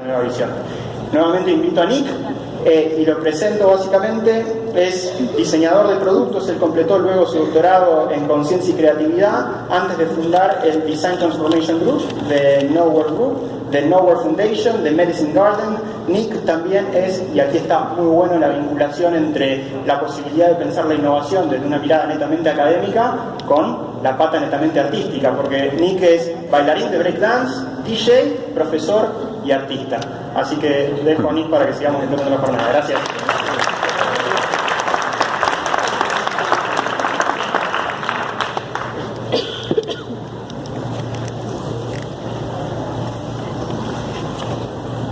nueva visión. Nuevamente invito a Nick y lo presento básicamente. Es diseñador de productos. Él completó luego su doctorado en conciencia y creatividad antes de fundar el Design Transformation Group de Nowhere Group, de Nowhere Foundation, de Medicine Garden. Nick también es, y aquí está muy bueno la vinculación entre la posibilidad de pensar la innovación desde una mirada netamente académica con la pata netamente artística, porque Nick es bailarín de breakdance, DJ, profesor y artista. Así que dejo a Nick para que sigamos entrando en la jornada. Gracias.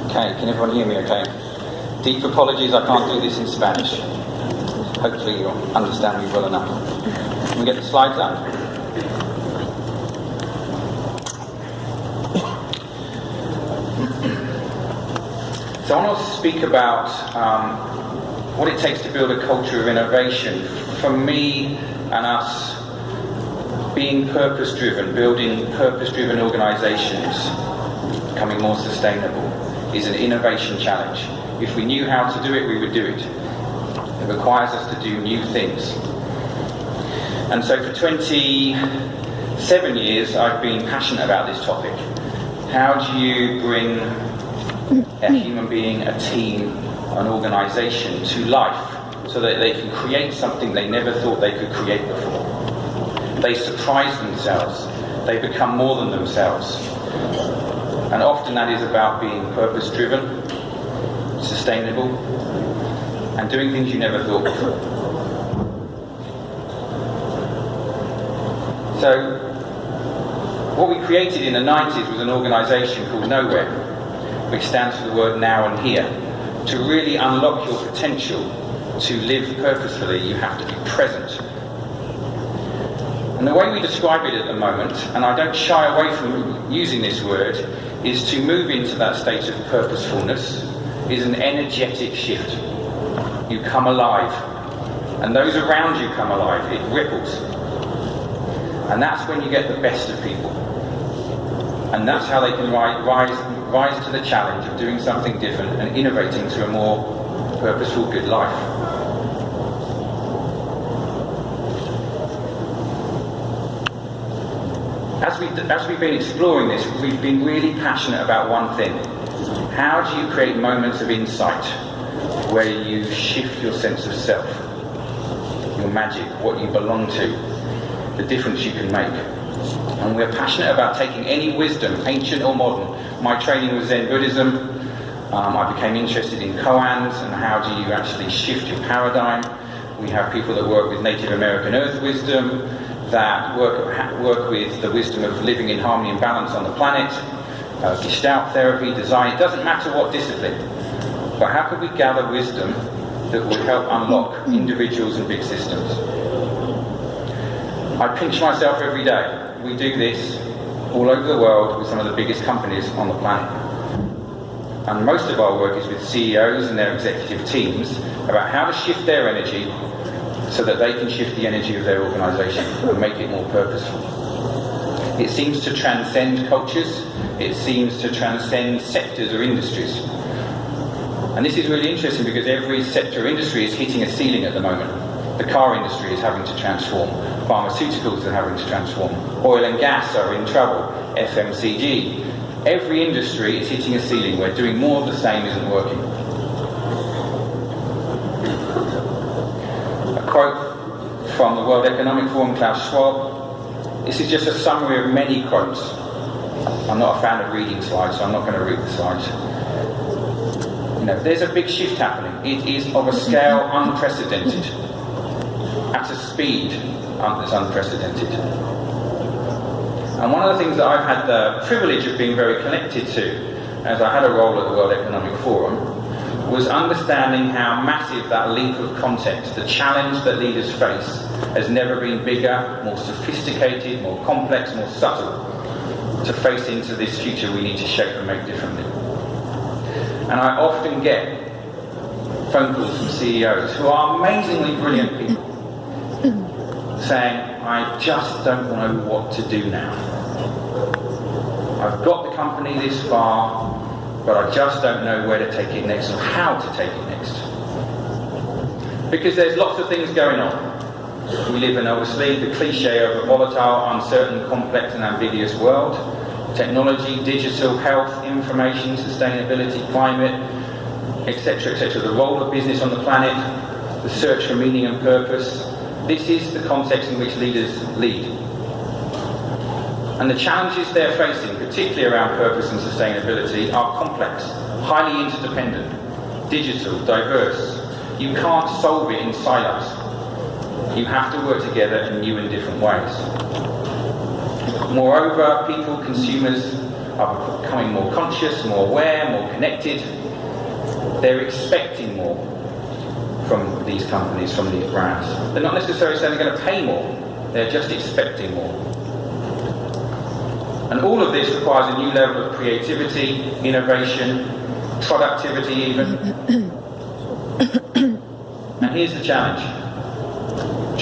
Okay, can everyone hear me okay? Deep apologies, I can't do this in Spanish. Hopefully you'll understand me well enough. Can we get the slides up? So I want to speak about what it takes to build a culture of innovation. For me and us, being purpose-driven, building purpose-driven organisations, becoming more sustainable, is an innovation challenge. If we knew how to do it, we would do it. It requires us to do new things. And so for 27 years, I've been passionate about this topic. How do you bring a human being, a team, an organisation to life so that they can create something they never thought they could create before? They surprise themselves. They become more than themselves. And often that is about being purpose-driven, sustainable, and doing things you never thought before. So, what we created in the 90s was an organisation called Nowhere, which stands for the word now and here. To really unlock your potential to live purposefully, you have to be present. And the way we describe it at the moment, and I don't shy away from using this word, is to move into that state of purposefulness is an energetic shift. You come alive, and those around you come alive. It ripples, and that's when you get the best of people, and that's how they can rise to the challenge of doing something different and innovating to a more purposeful, good life. As we've been exploring this, we've been really passionate about one thing. How do you create moments of insight where you shift your sense of self, your magic, what you belong to, the difference you can make? And we're passionate about taking any wisdom, ancient or modern. My training was Zen Buddhism. I became interested in koans and how do you actually shift your paradigm. We have people that work with Native American earth wisdom, that work with the wisdom of living in harmony and balance on the planet, Gestalt therapy, design. It doesn't matter what discipline, but how can we gather wisdom that will help unlock individuals and big systems? I pinch myself every day. We do this all over the world with some of the biggest companies on the planet. And most of our work is with CEOs and their executive teams about how to shift their energy so that they can shift the energy of their organisation and make it more purposeful. It seems to transcend cultures, it seems to transcend sectors or industries. And this is really interesting because every sector or industry is hitting a ceiling at the moment. The car industry is having to transform, pharmaceuticals are having to transform, oil and gas are in trouble, FMCG. Every industry is hitting a ceiling where doing more of the same isn't working. Quote from the World Economic Forum, Klaus Schwab. This is just a summary of many quotes. I'm not a fan of reading slides, so I'm not going to read the slides. You know, there's a big shift happening. It is of a scale unprecedented, at a speed that's unprecedented. And one of the things that I've had the privilege of being very connected to, as I had a role at the World Economic Forum, was understanding how massive that leap of context, the challenge that leaders face, has never been bigger, more sophisticated, more complex, more subtle, to face into this future we need to shape and make differently. And I often get phone calls from CEOs who are amazingly brilliant people saying, I just don't know what to do now. I've got the company this far, but I just don't know where to take it next or how to take it next. Because there's lots of things going on. We live in, obviously, the cliche of a volatile, uncertain, complex and ambiguous world. Technology, digital, health, information, sustainability, climate, etc., etc. The role of business on the planet, the search for meaning and purpose. This is the context in which leaders lead. And the challenges they're facing, particularly around purpose and sustainability, are complex, highly interdependent, digital, diverse. You can't solve it in silos. You have to work together in new and different ways. Moreover, people, consumers, are becoming more conscious, more aware, more connected. They're expecting more from these companies, from these brands. They're not necessarily saying they're going to pay more, they're just expecting more. And all of this requires a new level of creativity, innovation, productivity even. And here's the challenge.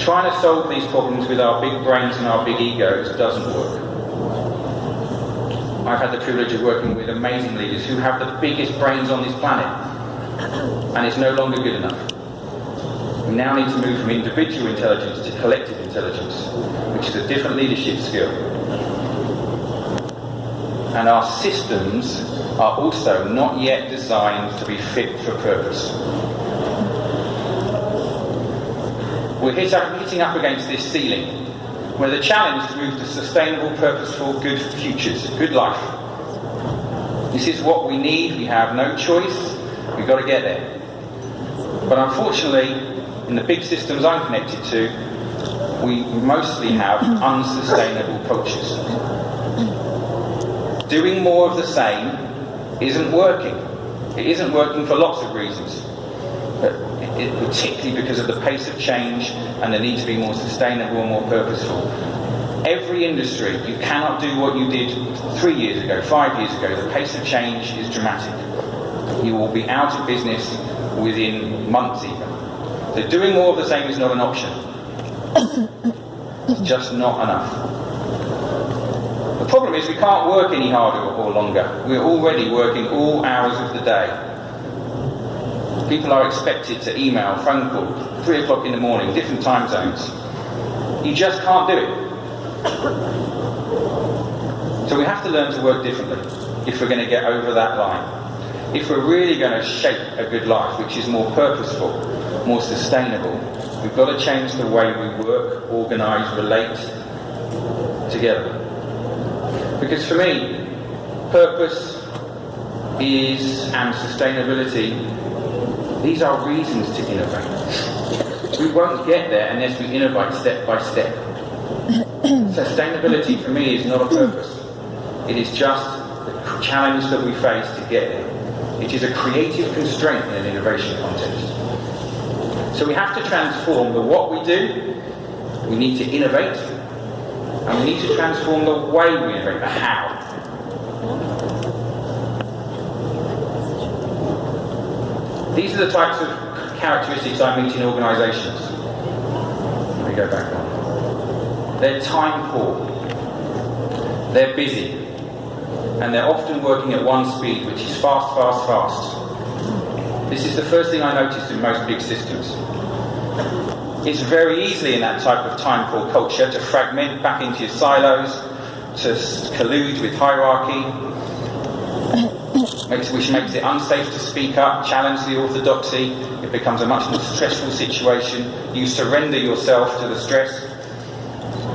Trying to solve these problems with our big brains and our big egos doesn't work. I've had the privilege of working with amazing leaders who have the biggest brains on this planet, and it's no longer good enough. We now need to move from individual intelligence to collective intelligence, which is a different leadership skill. And our systems are also not yet designed to be fit for purpose. We're hitting up against this ceiling, where the challenge to move to sustainable, purposeful, good futures, good life. This is what we need. We have no choice. We've got to get there. But unfortunately, in the big systems I'm connected to, we mostly have unsustainable cultures. Doing more of the same isn't working. It isn't working for lots of reasons. Particularly because of the pace of change and the need to be more sustainable and more purposeful. Every industry, you cannot do what you did 3 years ago, 5 years ago. The pace of change is dramatic. You will be out of business within months even. So doing more of the same is not an option. It's just not enough. The problem is we can't work any harder or longer. We're already working all hours of the day. People are expected to email, phone call, 3 o'clock in the morning, different time zones. You just can't do it. So we have to learn to work differently if we're going to get over that line. If we're really going to shape a good life, which is more purposeful, more sustainable, we've got to change the way we work, organise, relate together. Because for me, purpose and sustainability, these are reasons to innovate. We won't get there unless we innovate step by step. Sustainability for me is not a purpose. It is just the challenge that we face to get there. It is a creative constraint in an innovation context. So we have to transform the what we do, we need to innovate, and we need to transform the way we innovate, the how. These are the types of characteristics I meet in organisations. Let me go back on. They're time poor. They're busy. And they're often working at one speed, which is fast, fast, fast. This is the first thing I noticed in most big systems. It's very easy in that type of time poor culture to fragment back into your silos, to collude with hierarchy, which makes it unsafe to speak up, challenge the orthodoxy. It becomes a much more stressful situation. You surrender yourself to the stress.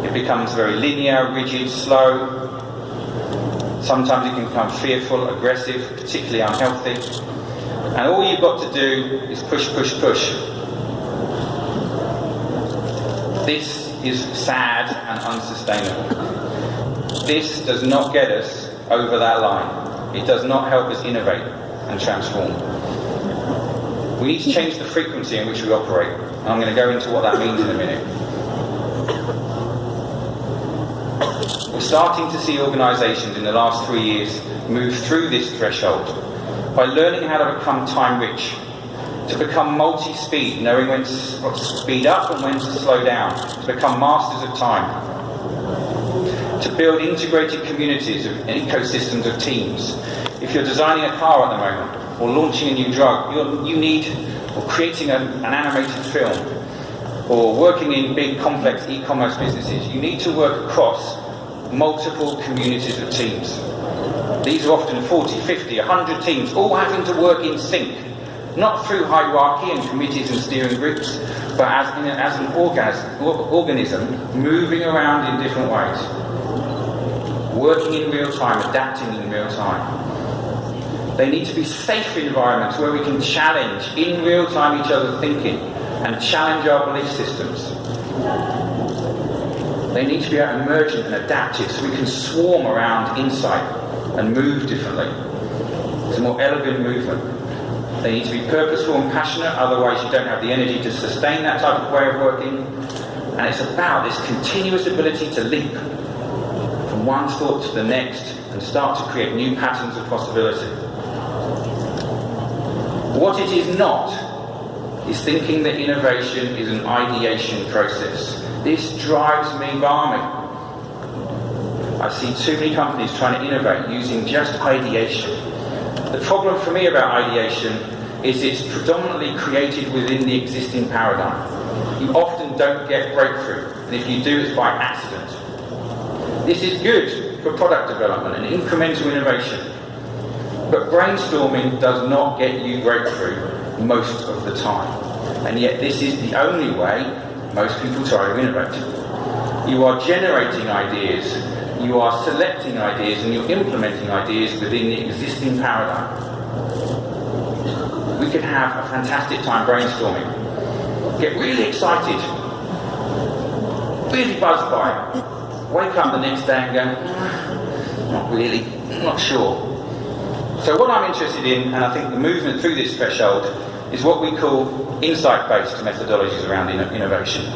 It becomes very linear, rigid, slow. Sometimes it can become fearful, aggressive, particularly unhealthy. And all you've got to do is push, push, push. This is sad and unsustainable. This does not get us over that line. It does not help us innovate and transform. We need to change the frequency in which we operate. And I'm going to go into what that means in a minute. We're starting to see organisations in the last 3 years move through this threshold by learning how to become time-rich, to become multi-speed, knowing when to speed up and when to slow down, to become masters of time, to build integrated communities and ecosystems of teams, If you're designing a car at the moment, or launching a new drug, or creating an animated film, or working in big complex e-commerce businesses, you need to work across multiple communities of teams. These are often 40, 50, 100 teams, all having to work in sync, not through hierarchy and committees and steering groups, but as an organism moving around in different ways, working in real time, adapting in real time. They need to be safe environments where we can challenge in real time each other's thinking and challenge our belief systems. They need to be emergent and adaptive so we can swarm around insight and move differently. It's a more elegant movement. They need to be purposeful and passionate, otherwise you don't have the energy to sustain that type of way of working. And it's about this continuous ability to leap from one thought to the next and start to create new patterns of possibility. What it is not is thinking that innovation is an ideation process. This drives me balmy. I see too many companies trying to innovate using just ideation. The problem for me about ideation is it's predominantly created within the existing paradigm. You often don't get breakthrough, and if you do, it's by accident. This is good for product development and incremental innovation, but brainstorming does not get you breakthrough most of the time. And yet this is the only way most people try to innovate. You are generating ideas, you are selecting ideas, and you're implementing ideas within the existing paradigm. We could have a fantastic time brainstorming, get really excited, really buzzed by it, wake up the next day and go, not really, not sure. So what I'm interested in, and I think the movement through this threshold, is what we call insight-based methodologies around innovation.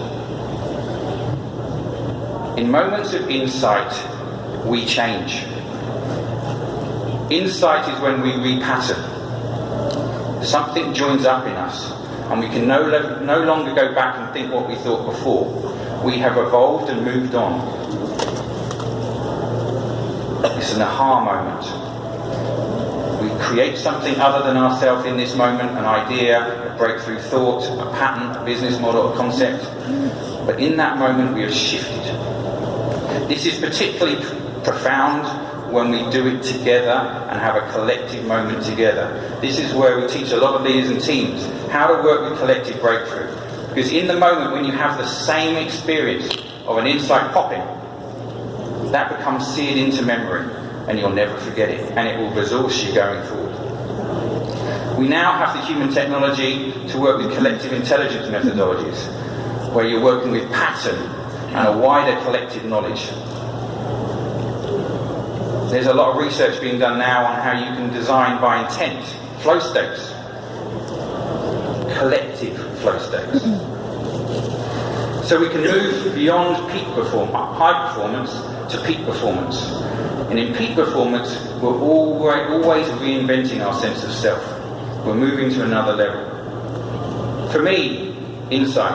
In moments of insight, we change. Insight is when we repattern. Something joins up in us, and we can no longer go back and think what we thought before. We have evolved and moved on. It's an aha moment. We create something other than ourselves in this moment, an idea, a breakthrough thought, a pattern, a business model, a concept. But in that moment we have shifted. This is particularly profound when we do it together and have a collective moment together. This is where we teach a lot of leaders and teams how to work with collective breakthrough. Because in the moment when you have the same experience of an insight popping, that becomes seared into memory, and you'll never forget it, and it will resource you going forward. We now have the human technology to work with collective intelligence methodologies, where you're working with pattern and a wider collective knowledge. There's a lot of research being done now on how you can design by intent flow states, collective flow states. So we can move beyond high performance to peak performance. And in peak performance, we're always reinventing our sense of self. We're moving to another level. For me, insight,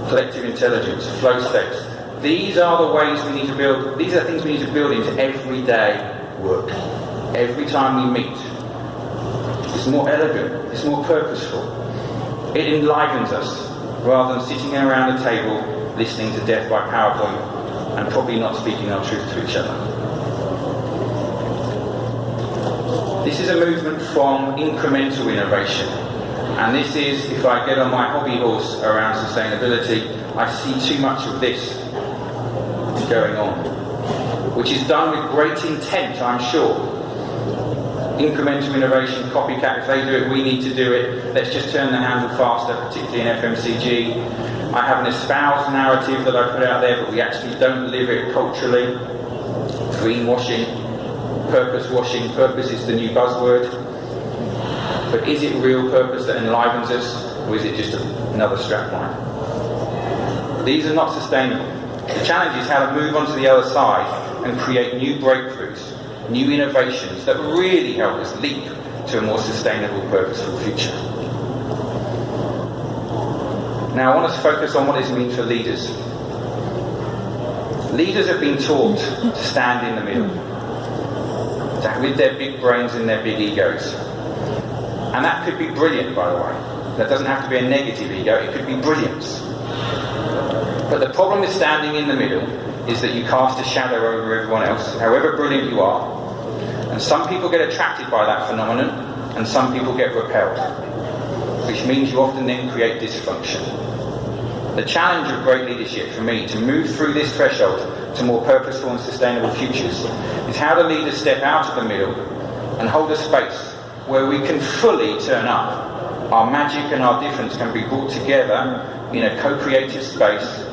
collective intelligence, flow states, these are the ways we need to build, these are things we need to build into everyday work. Every time we meet. It's more elegant, it's more purposeful. It enlivens us, rather than sitting around a table listening to death by PowerPoint and probably not speaking our truth to each other. This is a movement from incremental innovation, and this is, if I get on my hobby horse around sustainability, I see too much of this going on, which is done with great intent, I'm sure. Incremental innovation, copycat, if they do it, we need to do it. Let's just turn the handle faster, particularly in FMCG. I have an espoused narrative that I put out there, but we actually don't live it culturally. Greenwashing, purpose washing, purpose is the new buzzword. But is it real purpose that enlivens us, or is it just another strapline? These are not sustainable. The challenge is how to move on to the other side and create new breakthroughs, new innovations that really help us leap to a more sustainable, purposeful future. Now I want to focus on what this means for leaders. Leaders have been taught to stand in the middle. with their big brains and their big egos. And that could be brilliant, by the way. That doesn't have to be a negative ego, it could be brilliance. But the problem with standing in the middle is that you cast a shadow over everyone else, however brilliant you are. And some people get attracted by that phenomenon, and some people get repelled, which means you often then create dysfunction. The challenge of great leadership for me to move through this threshold to more purposeful and sustainable futures is how the leaders step out of the middle and hold a space where we can fully turn up. Our magic and our difference can be brought together in a co-creative space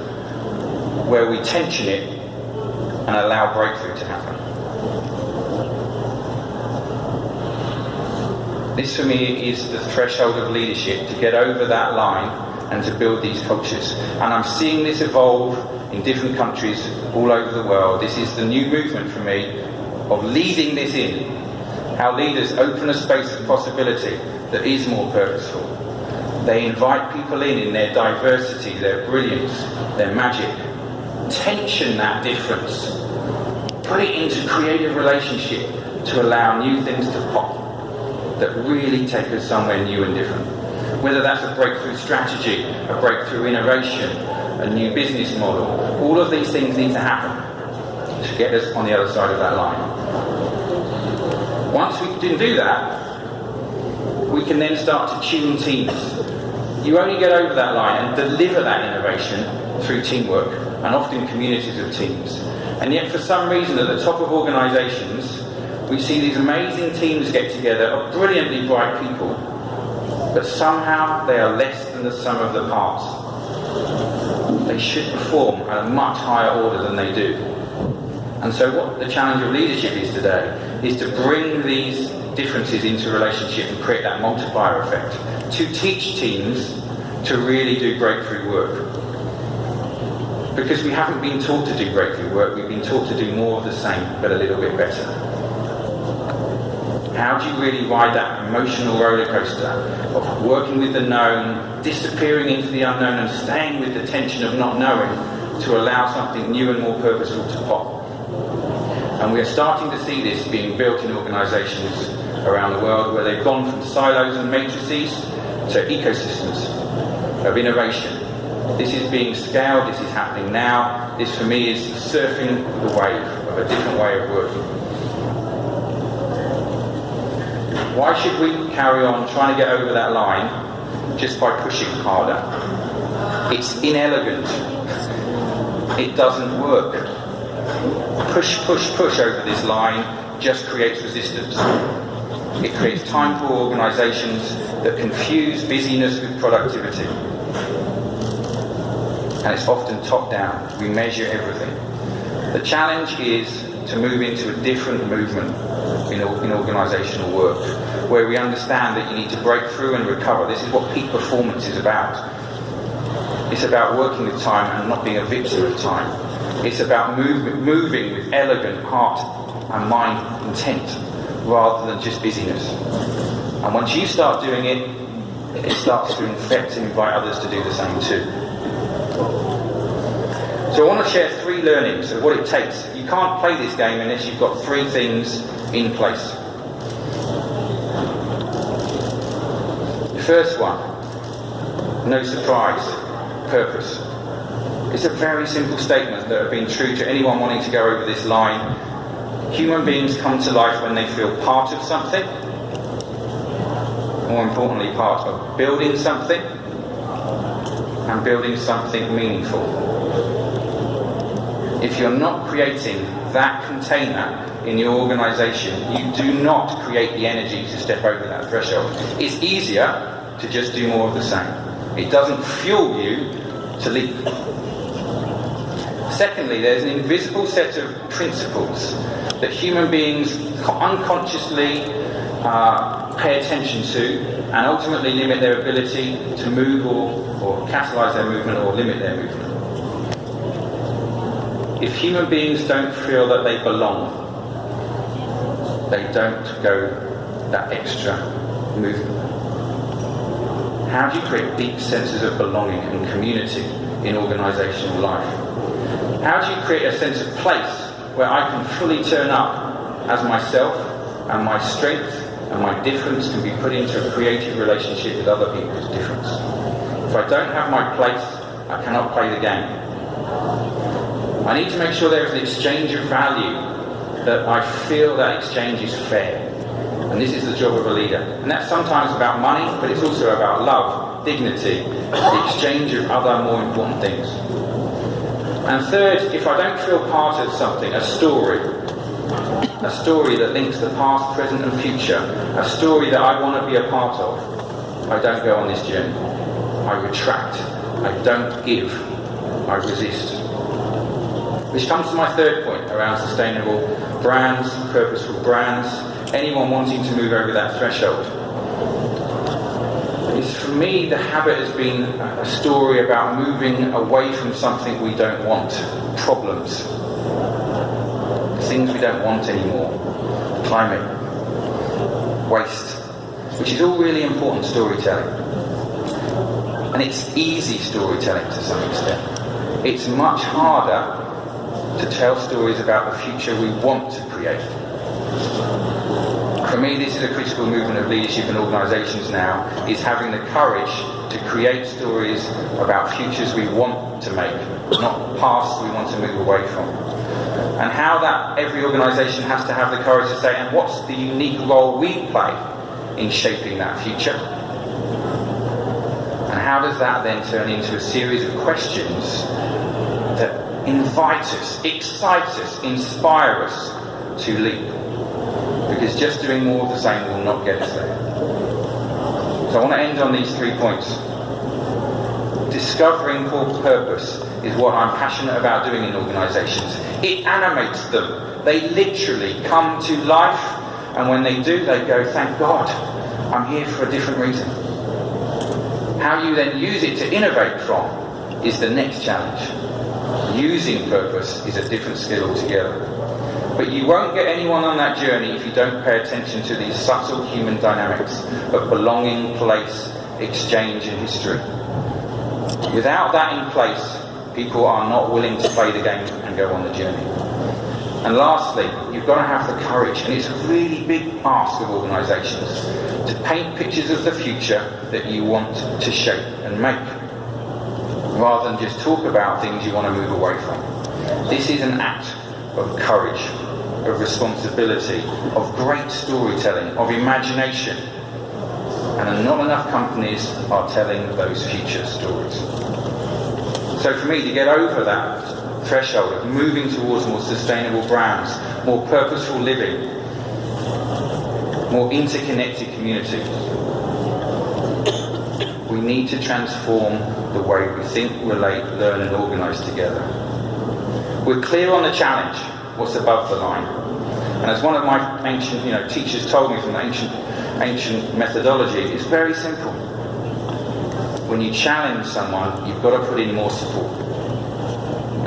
where we tension it and allow breakthrough to happen. This for me is the threshold of leadership, to get over that line and to build these cultures. And I'm seeing this evolve in different countries all over the world. This is the new movement for me of leading this in. How leaders open a space of possibility that is more purposeful. They invite people in their diversity, their brilliance, their magic. Tension that difference. Put it into creative relationship to allow new things to pop that really take us somewhere new and different. Whether that's a breakthrough strategy, a breakthrough innovation, a new business model, all of these things need to happen to get us on the other side of that line. Once we can do that, we can then start to tune teams. You only get over that line and deliver that innovation through teamwork, and often communities of teams. And yet for some reason at the top of organisations, we see these amazing teams get together of brilliantly bright people, but somehow they are less than the sum of the parts. They should perform at a much higher order than they do. And so what the challenge of leadership is today is to bring these differences into relationship and create that multiplier effect, to teach teams to really do breakthrough work. Because we haven't been taught to do breakthrough work, we've been taught to do more of the same, but a little bit better. How do you really ride that emotional roller coaster of working with the known, disappearing into the unknown, and staying with the tension of not knowing to allow something new and more purposeful to pop? And we are starting to see this being built in organisations around the world where they've gone from silos and matrices to ecosystems of innovation. This is being scaled, this is happening now. This for me is surfing the wave of a different way of working. Why should we carry on trying to get over that line just by pushing harder? It's inelegant. It doesn't work. Push, push, push over this line just creates resistance. It creates time poor organisations that confuse busyness with productivity. And it's often top down. We measure everything. The challenge is to move into a different movement in organisational work, where we understand that you need to break through and recover. This is what peak performance is about. It's about working with time and not being a victim of time. It's about moving with elegant heart and mind intent, rather than just busyness. And once you start doing it, it starts to infect and invite others to do the same too. So I want to share 3 learnings of what it takes. You can't play this game unless you've got 3 things in place. The first one, no surprise, purpose. It's a very simple statement that have been true to anyone wanting to go over this line. Human beings come to life when they feel part of something, more importantly part of building something, and building something meaningful. If you're not creating that container in your organisation, you do not create the energy to step over that threshold. It's easier to just do more of the same. It doesn't fuel you to leap. Secondly, there's an invisible set of principles that human beings unconsciously pay attention to and ultimately limit their ability to move or catalyse their movement or limit their movement. If human beings don't feel that they belong, they don't go that extra movement. How do you create deep senses of belonging and community in organisational life? How do you create a sense of place where I can fully turn up as myself and my strength and my difference can be put into a creative relationship with other people's difference. If I don't have my place, I cannot play the game. I need to make sure there is an exchange of value, that I feel that exchange is fair. And this is the job of a leader. And that's sometimes about money, but it's also about love, dignity, the exchange of other more important things. And third, if I don't feel part of something, a story that links the past, present and future, a story that I want to be a part of, I don't go on this journey. I retract. I don't give. I resist. Which comes to my third point around sustainable brands, purposeful brands, anyone wanting to move over that threshold. Is for me, the habit has been a story about moving away from something we don't want, problems, things we don't want anymore, climate, waste, which is all really important storytelling. And it's easy storytelling to some extent. It's much harder to tell stories about the future we want to create. For me, this is a critical movement of leadership and organisations now, is having the courage to create stories about futures we want to make, not pasts we want to move away from. And how that every organisation has to have the courage to say, and what's the unique role we play in shaping that future? And how does that then turn into a series of questions that invite us, excite us, inspire us to leap? Because just doing more of the same will not get us there. So I want to end on these 3 points. Discovering core purpose is what I'm passionate about doing in organisations. It animates them. They literally come to life, and when they do, they go, thank God, I'm here for a different reason. How you then use it to innovate from is the next challenge. Using purpose is a different skill altogether. But you won't get anyone on that journey if you don't pay attention to these subtle human dynamics of belonging, place, exchange and history. Without that in place, people are not willing to play the game and go on the journey. And lastly, you've got to have the courage, and it's a really big ask of organisations, to paint pictures of the future that you want to shape and make, rather than just talk about things you want to move away from. This is an act of courage, of responsibility, of great storytelling, of imagination. And not enough companies are telling those future stories. So for me, to get over that threshold of moving towards more sustainable brands, more purposeful living, more interconnected community, we need to transform the way we think, relate, learn and organise together. We're clear on the challenge, what's above the line. And as one of my ancient teachers told me from the ancient methodology, it's very simple. When you challenge someone, you've got to put in more support.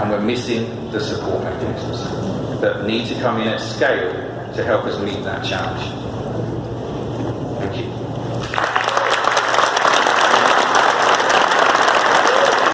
And we're missing the support mechanisms that need to come in at scale to help us meet that challenge. Thank you.